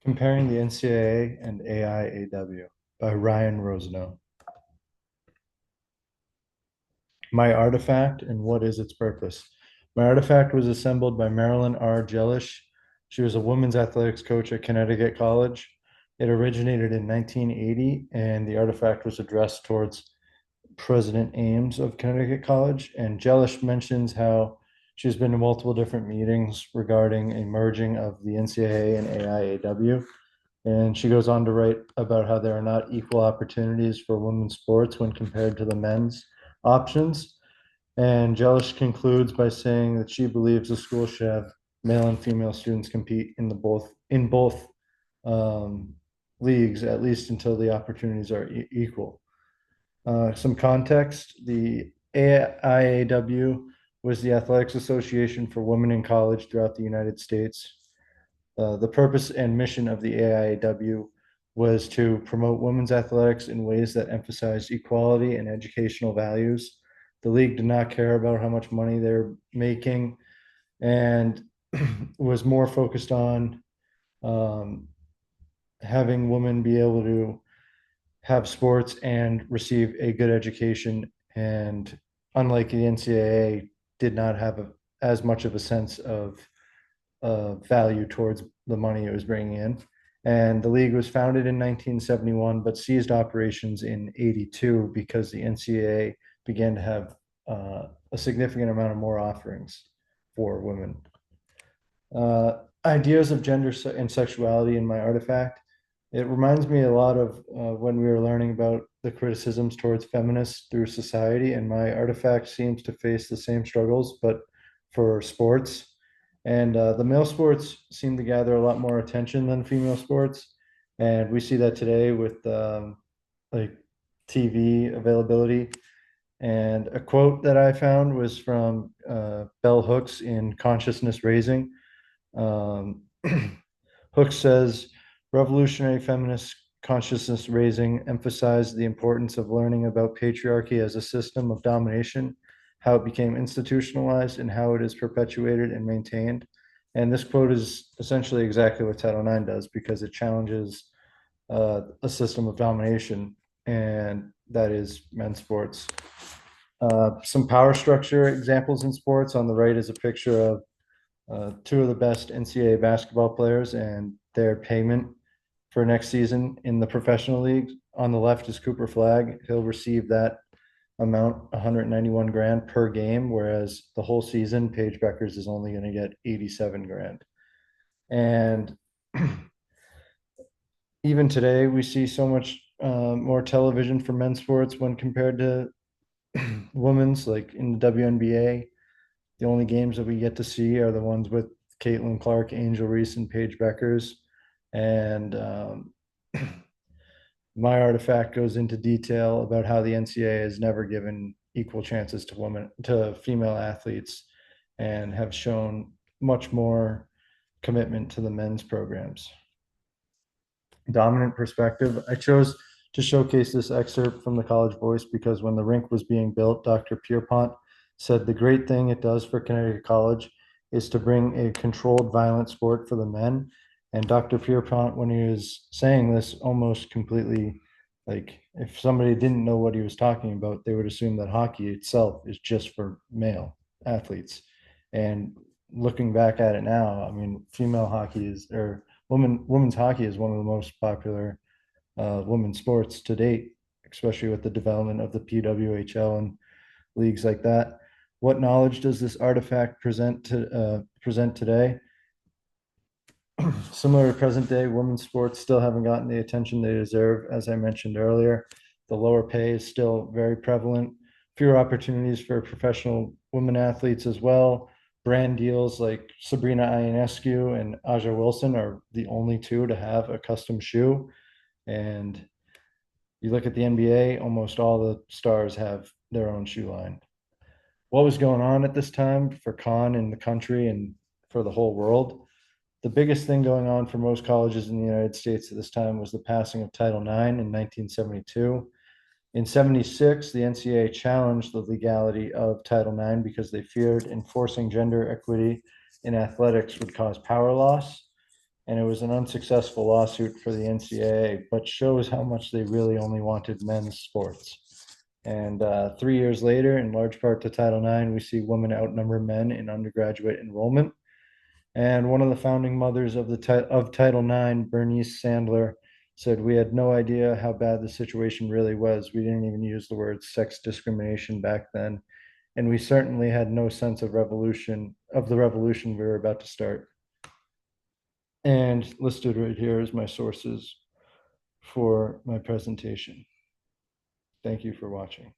Comparing the NCAA and AIAW by Ryan Rosenow. My artifact and what is its purpose? My artifact was assembled by Marilyn R. Jellish. She was a women's athletics coach at Connecticut College. It originated in 1980, and the artifact was addressed towards President Ames of Connecticut College. And Jellish mentions how she's been to multiple different meetings regarding a merging of the NCAA and AIAW. And she goes on to write about how there are not equal opportunities for women's sports when compared to the men's options. And Jellish concludes by saying that she believes the school should have male and female students compete in both leagues, at least until the opportunities are equal. Some context: the AIAW was the Athletics Association for Women in College throughout the United States. The purpose and mission of the AIAW was to promote women's athletics in ways that emphasized equality and educational values. The league did not care about how much money they're making and was more focused on having women be able to have sports and receive a good education. And unlike the NCAA, did not have as much of a sense of value towards the money it was bringing in. And the league was founded in 1971, but ceased operations in 82 because the NCAA began to have a significant amount of more offerings for women. Ideas of gender and sexuality in my artifact. It reminds me a lot of when we were learning about the criticisms towards feminists through society, and my artifact seems to face the same struggles, but for sports. And the male sports seem to gather a lot more attention than female sports. And we see that today with like TV availability. And a quote that I found was from Bell Hooks in Consciousness Raising. Hooks says, revolutionary feminist consciousness raising emphasized the importance of learning about patriarchy as a system of domination, how it became institutionalized, and how it is perpetuated and maintained. And this quote is essentially exactly what Title IX does, because it challenges a system of domination, and that is men's sports. Some power structure examples in sports. On the right is a picture of two of the best NCAA basketball players and their payment for next season in the professional leagues. On the left is Cooper Flagg. He'll receive that amount, 191 grand per game, whereas the whole season, Paige Beckers is only going to get 87 grand. And even today, we see so much more television for men's sports when compared to women's, like in the WNBA. The only games that we get to see are the ones with Caitlin Clark, Angel Reese, and Paige Beckers. And my artifact goes into detail about how the NCAA has never given equal chances to female athletes, and have shown much more commitment to the men's programs. Dominant perspective. I chose to showcase this excerpt from the College Voice because when the rink was being built, Dr. Pierpont said the great thing it does for Connecticut College is to bring a controlled violent sport for the men. And Dr. Pierpont, when he was saying this, almost completely, like, if somebody didn't know what he was talking about, they would assume that hockey itself is just for male athletes. And looking back at it now, I mean, female hockey is, or women's hockey is one of the most popular women's sports to date, especially with the development of the PWHL and leagues like that. What knowledge does this artifact present today? Similar to present day, women's sports still haven't gotten the attention they deserve. As I mentioned earlier, the lower pay is still very prevalent. Fewer opportunities for professional women athletes as well. Brand deals like Sabrina Ionescu and Aja Wilson are the only two to have a custom shoe. And you look at the NBA, almost all the stars have their own shoe line. What was going on at this time for Con in the country and for the whole world? The biggest thing going on for most colleges in the United States at this time was the passing of Title IX in 1972. In 76, the NCAA challenged the legality of Title IX because they feared enforcing gender equity in athletics would cause power loss. And it was an unsuccessful lawsuit for the NCAA, but shows how much they really only wanted men's sports. And 3 years later, in large part to Title IX, we see women outnumber men in undergraduate enrollment. And one of the founding mothers of Title IX, Bernice Sandler, said, "We had no idea how bad the situation really was. We didn't even use the word sex discrimination back then. And we certainly had no sense of the revolution we were about to start." And listed right here is my sources for my presentation. Thank you for watching.